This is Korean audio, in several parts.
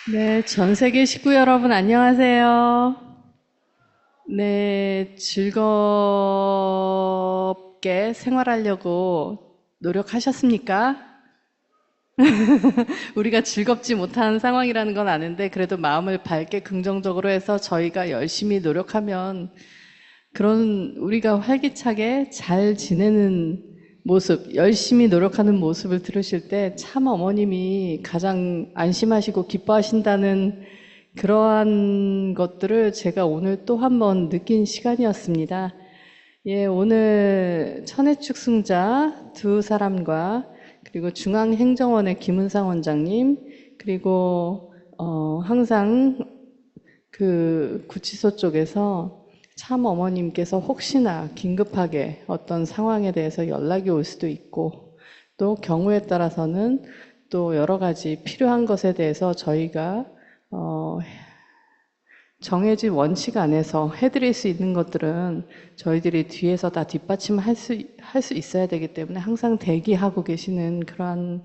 네, 전 세계 식구 여러분 안녕하세요. 네, 즐겁게 생활하려고 노력하셨습니까? 우리가 즐겁지 못한 상황이라는 건 아는데 그래도 마음을 밝게 긍정적으로 해서 저희가 열심히 노력하면 그런 우리가 활기차게 잘 지내는 모습, 열심히 노력하는 모습을 들으실 때 참 어머님이 가장 안심하시고 기뻐하신다는 그러한 것들을 제가 오늘 또 한 번 느낀 시간이었습니다. 예, 오늘 천혜축 승자 두 사람과 그리고 중앙행정원의 김은상 원장님 그리고 항상 그 구치소 쪽에서 참 어머님께서 혹시나 긴급하게 어떤 상황에 대해서 연락이 올 수도 있고 또 경우에 따라서는 또 여러 가지 필요한 것에 대해서 저희가 정해진 원칙 안에서 해드릴 수 있는 것들은 저희들이 뒤에서 다 뒷받침할 수 있어야 되기 때문에 항상 대기하고 계시는 그러한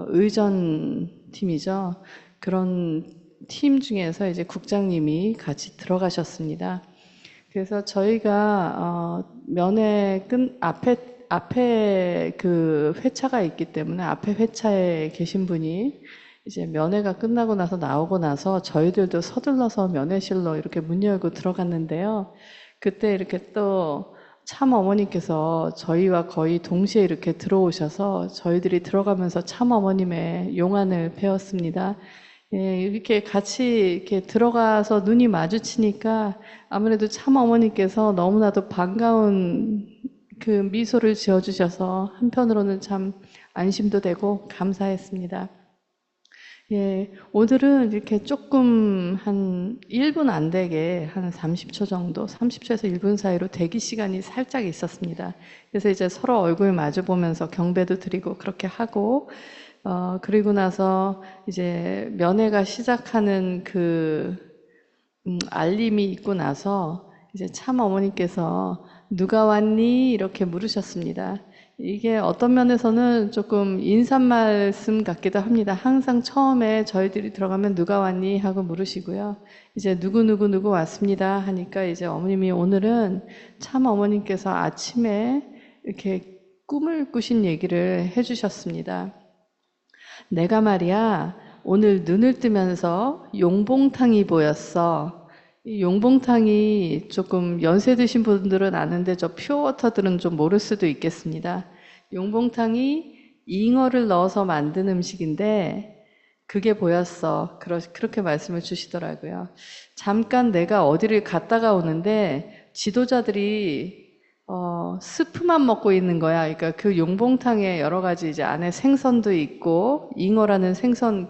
의전 팀이죠. 그런 팀 중에서 이제 국장님이 같이 들어가셨습니다. 그래서 저희가 면회 끝 앞에 그 회차가 있기 때문에 앞에 회차에 계신 분이 이제 면회가 끝나고 나서 나오고 나서 저희들도 서둘러서 면회실로 이렇게 문 열고 들어갔는데요. 그때 이렇게 또 참 어머니께서 저희와 거의 동시에 이렇게 들어오셔서 저희들이 들어가면서 참 어머님의 용안을 배웠습니다. 예, 이렇게 같이 이렇게 들어가서 눈이 마주치니까 아무래도 참 어머니께서 너무나도 반가운 그 미소를 지어주셔서 한편으로는 참 안심도 되고 감사했습니다. 예, 오늘은 이렇게 조금 한 1분 안 되게 한 30초 정도, 30초에서 1분 사이로 대기 시간이 살짝 있었습니다. 그래서 이제 서로 얼굴 마주 보면서 경배도 드리고 그렇게 하고, 그리고 나서 이제 면회가 시작하는 그, 알림이 있고 나서 이제 참 어머니께서 누가 왔니? 이렇게 물으셨습니다. 이게 어떤 면에서는 조금 인사 말씀 같기도 합니다. 항상 처음에 저희들이 들어가면 누가 왔니? 하고 물으시고요. 이제 누구 왔습니다. 하니까 이제 어머님이 오늘은 참 어머님께서 아침에 이렇게 꿈을 꾸신 얘기를 해주셨습니다. 내가 말이야, 오늘 눈을 뜨면서 용봉탕이 보였어. 이 용봉탕이 조금 연세 드신 분들은 아는데 저 퓨어워터들은 좀 모를 수도 있겠습니다. 용봉탕이 잉어를 넣어서 만든 음식인데 그게 보였어. 그렇게 말씀을 주시더라고요. 잠깐 내가 어디를 갔다가 오는데 지도자들이 스프만 먹고 있는 거야. 그러니까 그 용봉탕에 여러 가지 이제 안에 생선도 있고 잉어라는 생선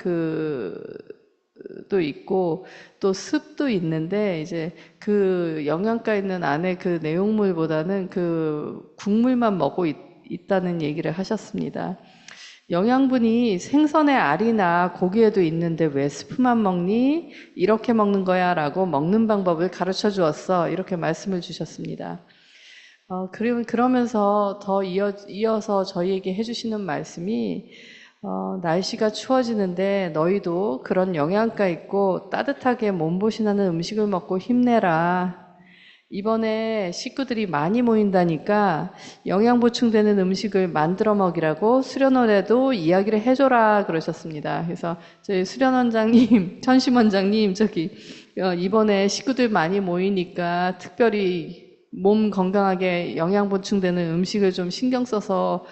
도 있고 또 습도 있는데 이제 그 영양가 있는 안에 그 내용물보다는 그 국물만 먹고 있다는 얘기를 하셨습니다. 영양분이 생선의 알이나 고기에도 있는데 왜 스프만 먹니? 이렇게 먹는 거야 라고 먹는 방법을 가르쳐 주었어. 이렇게 말씀을 주셨습니다. 그러면서 더 이어서 저희에게 해주시는 말씀이 날씨가 추워지는데 너희도 그런 영양가 있고 따뜻하게 몸보신하는 음식을 먹고 힘내라. 이번에 식구들이 많이 모인다니까 영양 보충되는 음식을 만들어 먹이라고 수련원에도 이야기를 해줘라 그러셨습니다. 그래서 저희 수련원장님, 천심원장님 이번에 식구들 많이 모이니까 특별히 몸 건강하게 영양 보충되는 음식을 좀 신경 써서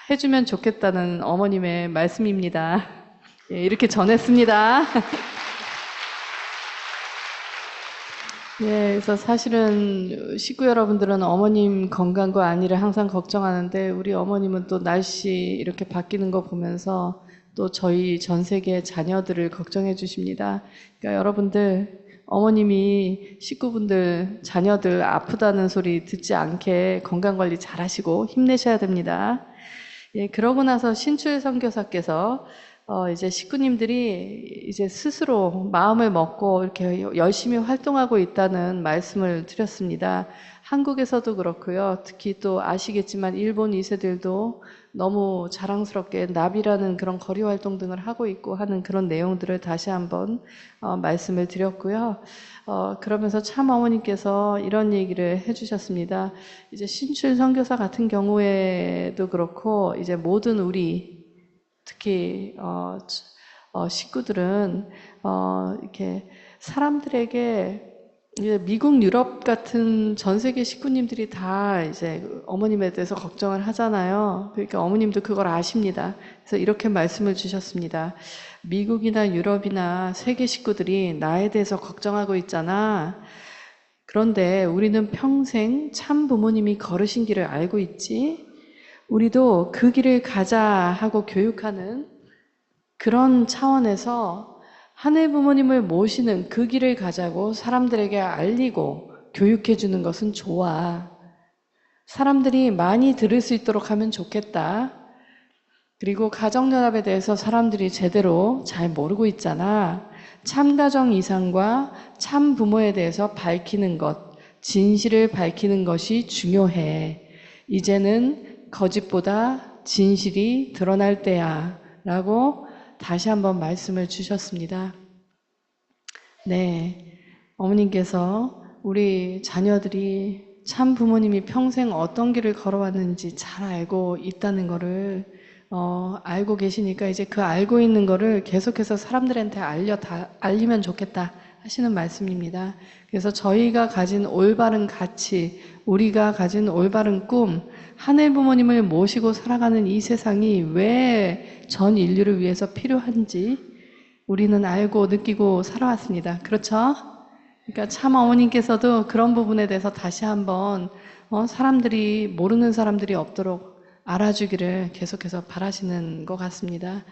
해주면 좋겠다는 어머님의 말씀입니다. 예, 이렇게 전했습니다. 예, 그래서 사실은 식구 여러분들은 어머님 건강과 안위를 항상 걱정하는데 우리 어머님은 또 날씨 이렇게 바뀌는 거 보면서 또 저희 전 세계 자녀들을 걱정해 주십니다. 그러니까 여러분들 어머님이 식구분들 자녀들 아프다는 소리 듣지 않게 건강관리 잘 하시고 힘내셔야 됩니다. 예, 그러고 나서 신출 선교사께서 이제 식구님들이 이제 스스로 마음을 먹고 이렇게 열심히 활동하고 있다는 말씀을 드렸습니다. 한국에서도 그렇고요. 특히 또 아시겠지만 일본 2세들도 너무 자랑스럽게 나비라는 그런 거리 활동 등을 하고 있고 하는 그런 내용들을 다시 한번 말씀을 드렸고요. 그러면서 참 어머니께서 이런 얘기를 해주셨습니다. 이제 신출 선교사 같은 경우에도 그렇고 이제 모든 우리 특히 식구들은 이렇게 사람들에게 이제 미국, 유럽 같은 전 세계 식구님들이 다 이제 어머님에 대해서 걱정을 하잖아요. 그러니까 어머님도 그걸 아십니다. 그래서 이렇게 말씀을 주셨습니다. 미국이나 유럽이나 세계 식구들이 나에 대해서 걱정하고 있잖아. 그런데 우리는 평생 참 부모님이 걸으신 길을 알고 있지. 우리도 그 길을 가자 하고 교육하는 그런 차원에서 하늘 부모님을 모시는 그 길을 가자고 사람들에게 알리고 교육해 주는 것은 좋아. 사람들이 많이 들을 수 있도록 하면 좋겠다. 그리고 가정연합에 대해서 사람들이 제대로 잘 모르고 있잖아. 참가정 이상과 참 부모에 대해서 밝히는 것, 진실을 밝히는 것이 중요해. 이제는 거짓보다 진실이 드러날 때야. 라고 다시 한번 말씀을 주셨습니다. 네, 어머님께서 우리 자녀들이 참 부모님이 평생 어떤 길을 걸어왔는지 잘 알고 있다는 거를 알고 계시니까 이제 그 알고 있는 거를 계속해서 사람들한테 알리면 좋겠다 하시는 말씀입니다. 그래서 저희가 가진 올바른 가치, 우리가 가진 올바른 꿈, 하늘 부모님을 모시고 살아가는 이 세상이 왜 전 인류를 위해서 필요한지 우리는 알고 느끼고 살아왔습니다. 그렇죠? 그러니까 참 어머님께서도 그런 부분에 대해서 다시 한번 사람들이 모르는 사람들이 없도록 알아주기를 계속해서 바라시는 것 같습니다.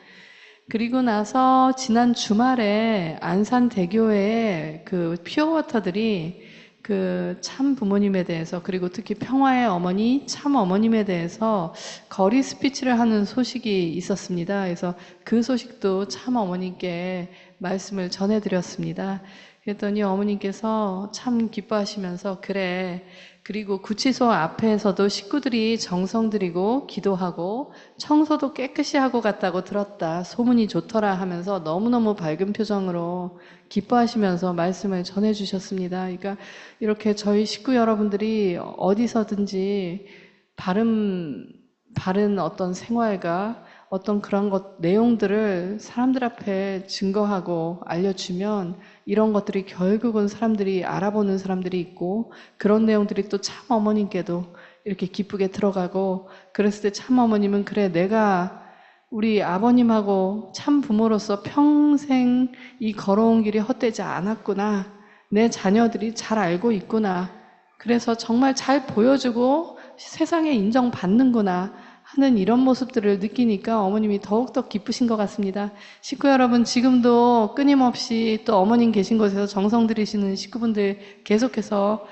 그리고 나서 지난 주말에 안산대교에 그 퓨어워터들이 그 참 부모님에 대해서 그리고 특히 평화의 어머니 참 어머님에 대해서 거리 스피치를 하는 소식이 있었습니다. 그래서 그 소식도 참 어머님께 말씀을 전해드렸습니다. 그랬더니 어머님께서 참 기뻐하시면서 그래, 그리고 구치소 앞에서도 식구들이 정성 들이고 기도하고 청소도 깨끗이 하고 갔다고 들었다. 소문이 좋더라 하면서 너무너무 밝은 표정으로 기뻐하시면서 말씀을 전해주셨습니다. 그러니까 이렇게 저희 식구 여러분들이 어디서든지 바른 어떤 생활과 어떤 그런 내용들을 사람들 앞에 증거하고 알려주면 이런 것들이 결국은 사람들이 알아보는 사람들이 있고 그런 내용들이 또 참 어머님께도 이렇게 기쁘게 들어가고 그랬을 때 참 어머님은 그래 내가 우리 아버님하고 참 부모로서 평생 이 걸어온 길이 헛되지 않았구나. 내 자녀들이 잘 알고 있구나. 그래서 정말 잘 보여주고 세상에 인정받는구나 하는 이런 모습들을 느끼니까 어머님이 더욱더 기쁘신 것 같습니다. 식구 여러분, 지금도 끊임없이 또 어머님 계신 곳에서 정성 들이시는 식구분들 계속해서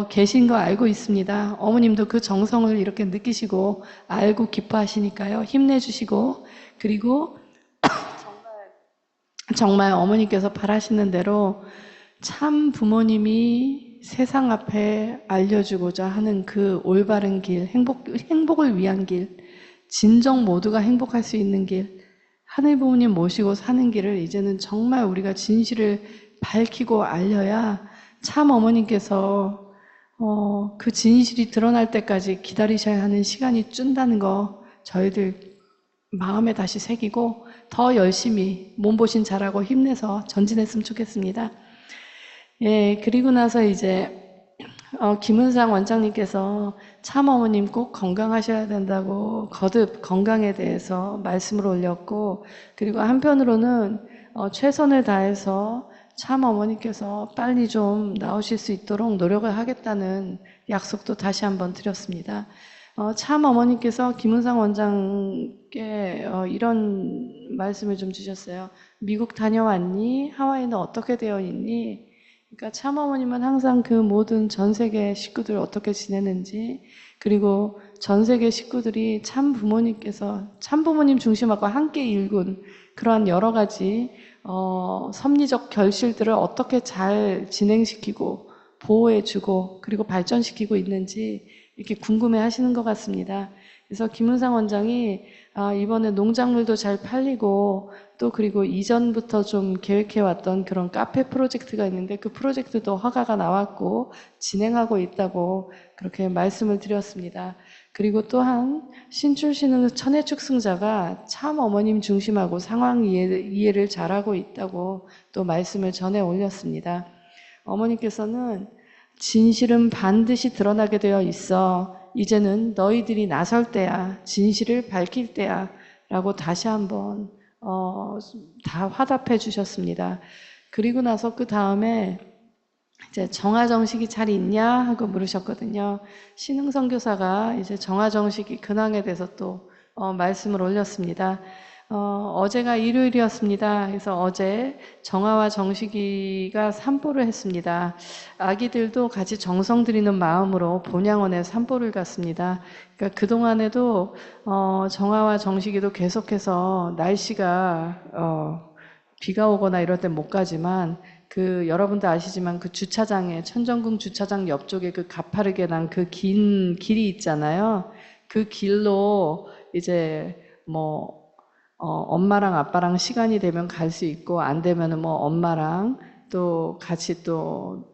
계신 거 알고 있습니다. 어머님도 그 정성을 이렇게 느끼시고 알고 기뻐하시니까요. 힘내주시고 그리고 정말 어머니께서 바라시는 대로 참 부모님이 세상 앞에 알려주고자 하는 그 올바른 길, 행복을 위한 길, 진정 모두가 행복할 수 있는 길, 하늘 부모님 모시고 사는 길을 이제는 정말 우리가 진실을 밝히고 알려야 참 어머님께서 그 진실이 드러날 때까지 기다리셔야 하는 시간이 준다는 거 저희들 마음에 다시 새기고 더 열심히 몸보신 잘하고 힘내서 전진했으면 좋겠습니다. 예, 그리고 나서 이제 김은상 원장님께서 참 어머님 꼭 건강하셔야 된다고 거듭 건강에 대해서 말씀을 올렸고 그리고 한편으로는 최선을 다해서 참 어머니께서 빨리 좀 나오실 수 있도록 노력을 하겠다는 약속도 다시 한번 드렸습니다. 참 어머니께서 김은상 원장께 이런 말씀을 좀 주셨어요. 미국 다녀왔니? 하와이는 어떻게 되어 있니? 그러니까 참 어머님은 항상 그 모든 전 세계 식구들 어떻게 지내는지 그리고 전 세계 식구들이 참 부모님께서 참 부모님 중심하고 함께 일군 그러한 여러 가지 섭리적 결실들을 어떻게 잘 진행시키고 보호해주고 그리고 발전시키고 있는지 이렇게 궁금해 하시는 것 같습니다. 그래서 김은상 원장이 이번에 농작물도 잘 팔리고 또 그리고 이전부터 좀 계획해왔던 그런 카페 프로젝트가 있는데 그 프로젝트도 허가가 나왔고 진행하고 있다고 그렇게 말씀을 드렸습니다. 그리고 또한 신출신흥 천혜축승자가 참 어머님 중심하고 상황 이해를 잘하고 있다고 또 말씀을 전해 올렸습니다. 어머니께서는 진실은 반드시 드러나게 되어 있어. 이제는 너희들이 나설 때야. 진실을 밝힐 때야. 라고 다시 한번 다 화답해 주셨습니다. 그리고 나서 그 다음에 이제 정화정식이 잘 있냐 하고 물으셨거든요. 신흥선 교사가 이제 정화정식이 근황에 대해서 또 말씀을 올렸습니다. 어제가 일요일이었습니다. 그래서 어제 정화와 정식이가 산보를 했습니다. 아기들도 같이 정성 들이는 마음으로 본향원에 산보를 갔습니다. 그러니까 그동안에도 정화와 정식이도 계속해서 날씨가 비가 오거나 이럴 땐 못 가지만 여러분도 아시지만 그 주차장에 천정궁 주차장 옆쪽에 그 가파르게 난 그 긴 길이 있잖아요. 그 길로 이제 엄마랑 아빠랑 시간이 되면 갈 수 있고 안 되면은 엄마랑 또 같이 또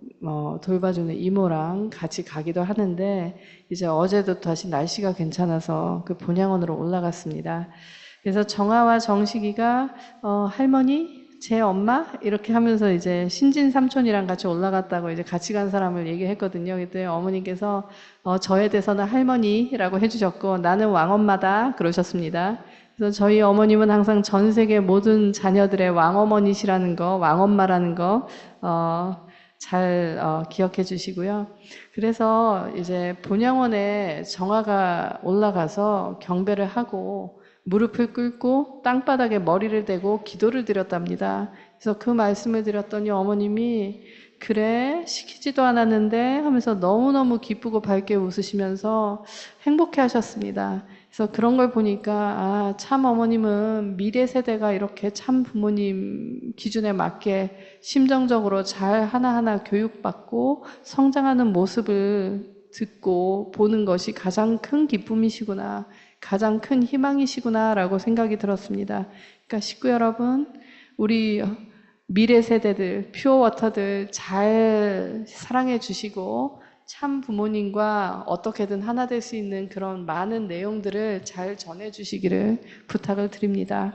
돌봐주는 이모랑 같이 가기도 하는데 이제 어제도 다시 날씨가 괜찮아서 그 본향원으로 올라갔습니다. 그래서 정아와 정식이가 할머니 제 엄마 이렇게 하면서 이제 신진 삼촌이랑 같이 올라갔다고 이제 같이 간 사람을 얘기했거든요. 그때 어머니께서 저에 대해서는 할머니라고 해주셨고 나는 왕엄마다 그러셨습니다. 그래서 저희 어머님은 항상 전 세계 모든 자녀들의 왕어머니시라는 거, 왕엄마라는 거 잘 기억해 주시고요. 그래서 이제 본향원에 정아가 올라가서 경배를 하고 무릎을 꿇고 땅바닥에 머리를 대고 기도를 드렸답니다. 그래서 그 말씀을 드렸더니 어머님이 그래 시키지도 않았는데 하면서 너무너무 기쁘고 밝게 웃으시면서 행복해 하셨습니다. 그래서 그런 걸 보니까 참 어머님은 미래 세대가 이렇게 참 부모님 기준에 맞게 심정적으로 잘 하나하나 교육받고 성장하는 모습을 듣고 보는 것이 가장 큰 기쁨이시구나, 가장 큰 희망이시구나 라고 생각이 들었습니다. 그러니까 식구 여러분, 우리 미래 세대들, 퓨어워터들 잘 사랑해 주시고 참 부모님과 어떻게든 하나 될 수 있는 그런 많은 내용들을 잘 전해 주시기를 부탁을 드립니다.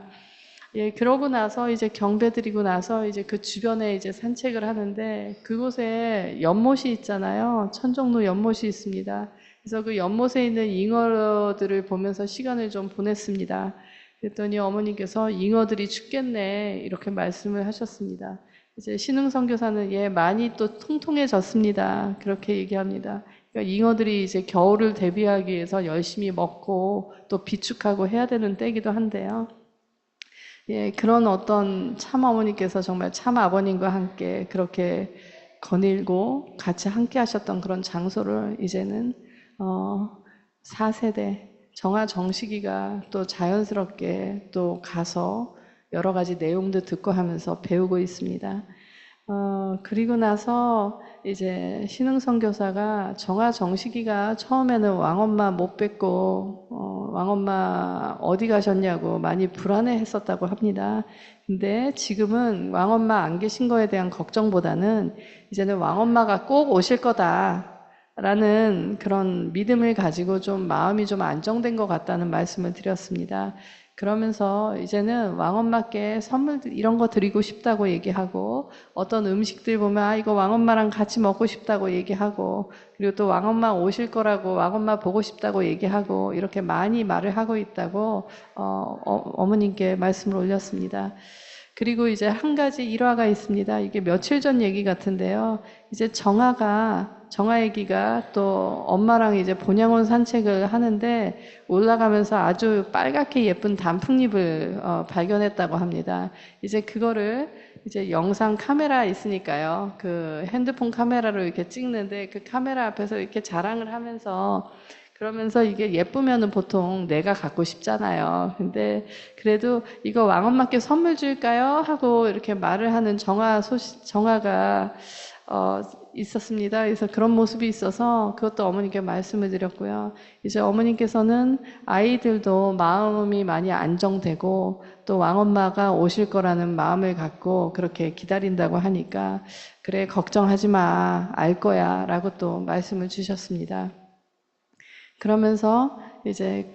예, 그러고 나서 이제 경배 드리고 나서 이제 그 주변에 이제 산책을 하는데 그곳에 연못이 있잖아요. 천정로 연못이 있습니다. 그래서 그 연못에 있는 잉어들을 보면서 시간을 좀 보냈습니다. 그랬더니 어머니께서 잉어들이 죽겠네 이렇게 말씀을 하셨습니다. 이제 신흥선교사는 많이 또 통통해졌습니다. 그렇게 얘기합니다. 그러니까 잉어들이 이제 겨울을 대비하기 위해서 열심히 먹고 또 비축하고 해야 되는 때이기도 한데요. 그런 어떤 참 어머니께서 정말 참 아버님과 함께 그렇게 거닐고 같이 함께 하셨던 그런 장소를 이제는 4세대 정아 정식이가 또 자연스럽게 또 가서 여러 가지 내용도 듣고 하면서 배우고 있습니다. 그리고 나서 이제 신흥선교사가 정아 정식이가 처음에는 왕엄마 못 뵙고 왕엄마 어디 가셨냐고 많이 불안해 했었다고 합니다. 근데 지금은 왕엄마 안 계신 거에 대한 걱정보다는 이제는 왕엄마가 꼭 오실 거다 라는 그런 믿음을 가지고 좀 마음이 좀 안정된 것 같다는 말씀을 드렸습니다. 그러면서 이제는 왕엄마께 선물 이런 거 드리고 싶다고 얘기하고 어떤 음식들 보면 이거 왕엄마랑 같이 먹고 싶다고 얘기하고 그리고 또 왕엄마 오실 거라고 왕엄마 보고 싶다고 얘기하고 이렇게 많이 말을 하고 있다고 어머님께 말씀을 올렸습니다. 그리고 이제 한 가지 일화가 있습니다. 이게 며칠 전 얘기 같은데요. 이제 정아 애기가 또 엄마랑 이제 본향원 산책을 하는데 올라가면서 아주 빨갛게 예쁜 단풍잎을 발견했다고 합니다. 이제 그거를 이제 영상 카메라 있으니까요. 그 핸드폰 카메라로 이렇게 찍는데 그 카메라 앞에서 이렇게 자랑을 하면서 그러면서 이게 예쁘면은 보통 내가 갖고 싶잖아요. 근데 그래도 이거 왕엄마께 선물 줄까요? 하고 이렇게 말을 하는 정아가 있었습니다. 그래서 그런 모습이 있어서 그것도 어머니께 말씀을 드렸고요. 이제 어머니께서는 아이들도 마음이 많이 안정되고 또 왕엄마가 오실 거라는 마음을 갖고 그렇게 기다린다고 하니까 그래 걱정하지 마, 알 거야 라고 또 말씀을 주셨습니다. 그러면서 이제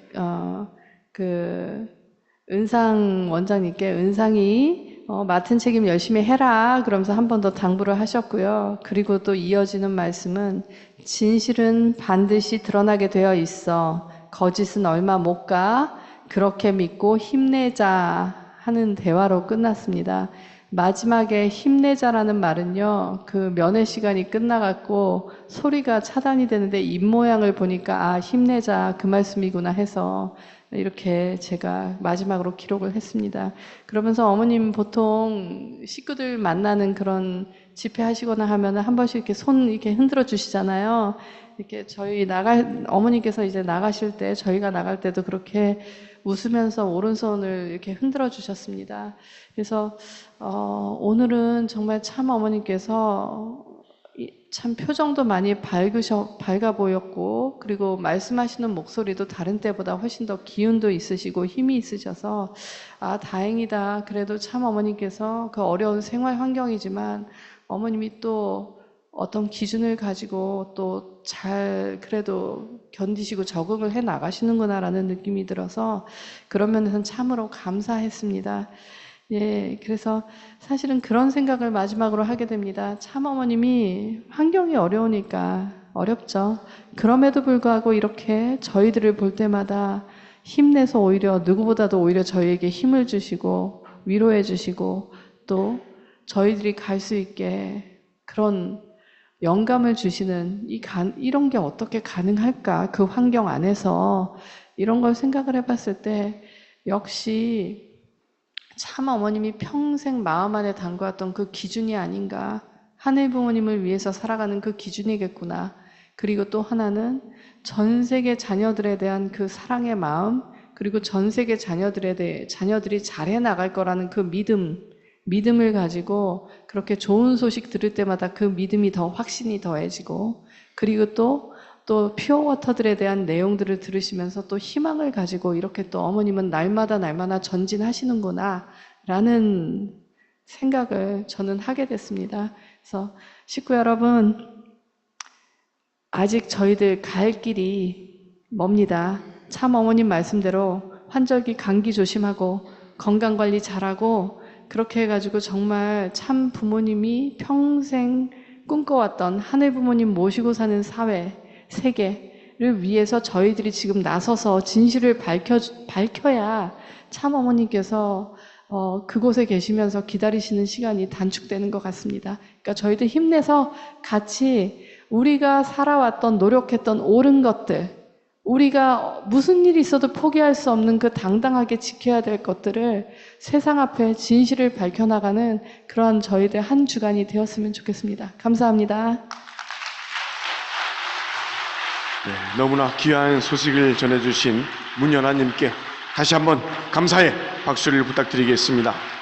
은상 원장님께 은상이 맡은 책임 열심히 해라 그러면서 한 번 더 당부를 하셨고요. 그리고 또 이어지는 말씀은 진실은 반드시 드러나게 되어 있어. 거짓은 얼마 못 가. 그렇게 믿고 힘내자 하는 대화로 끝났습니다. 마지막에 힘내자라는 말은요, 그 면회 시간이 끝나갖고 소리가 차단이 되는데 입모양을 보니까 아, 힘내자 그 말씀이구나 해서 이렇게 제가 마지막으로 기록을 했습니다. 그러면서 어머님 보통 식구들 만나는 그런 집회하시거나 하면은 한 번씩 이렇게 손 이렇게 흔들어 주시잖아요. 이렇게 어머니께서 이제 나가실 때, 저희가 나갈 때도 그렇게 웃으면서 오른손을 이렇게 흔들어 주셨습니다. 그래서, 오늘은 정말 참 어머니께서 참 표정도 많이 밝아 보였고, 그리고 말씀하시는 목소리도 다른 때보다 훨씬 더 기운도 있으시고 힘이 있으셔서, 아, 다행이다. 그래도 참 어머니께서 그 어려운 생활 환경이지만 어머님이 또 어떤 기준을 가지고 또 잘 그래도 견디시고 적응을 해 나가시는구나라는 느낌이 들어서 그런 면에서는 참으로 감사했습니다. 예, 그래서 사실은 그런 생각을 마지막으로 하게 됩니다. 참 어머님이 환경이 어려우니까 어렵죠. 그럼에도 불구하고 이렇게 저희들을 볼 때마다 힘내서 오히려 누구보다도 오히려 저희에게 힘을 주시고 위로해 주시고 또 저희들이 갈 수 있게 그런 영감을 주시는 이런 게 어떻게 가능할까? 그 환경 안에서 이런 걸 생각을 해봤을 때 역시 참 어머님이 평생 마음 안에 담궈왔던 그 기준이 아닌가. 하늘 부모님을 위해서 살아가는 그 기준이겠구나. 그리고 또 하나는 전 세계 자녀들에 대한 그 사랑의 마음, 그리고 전 세계 자녀들이 잘해 나갈 거라는 그 믿음을 가지고 그렇게 좋은 소식 들을 때마다 그 믿음이 더 확신이 더해지고, 그리고 또 퓨어워터들에 대한 내용들을 들으시면서 또 희망을 가지고 이렇게 또 어머님은 날마다 전진하시는구나 라는 생각을 저는 하게 됐습니다. 그래서 식구 여러분, 아직 저희들 갈 길이 멉니다. 참 어머님 말씀대로 환절기 감기 조심하고 건강관리 잘하고 그렇게 해가지고 정말 참 부모님이 평생 꿈꿔왔던 하늘 부모님 모시고 사는 사회, 세계를 위해서 저희들이 지금 나서서 진실을 밝혀야 참 어머니께서 그곳에 계시면서 기다리시는 시간이 단축되는 것 같습니다. 그러니까 저희들 힘내서 같이 우리가 살아왔던 노력했던 옳은 것들, 우리가 무슨 일이 있어도 포기할 수 없는 그 당당하게 지켜야 될 것들을 세상 앞에 진실을 밝혀나가는 그러한 저희들 한 주간이 되었으면 좋겠습니다. 감사합니다. 네, 너무나 귀한 소식을 전해주신 문연아님께 다시 한번 감사의 박수를 부탁드리겠습니다.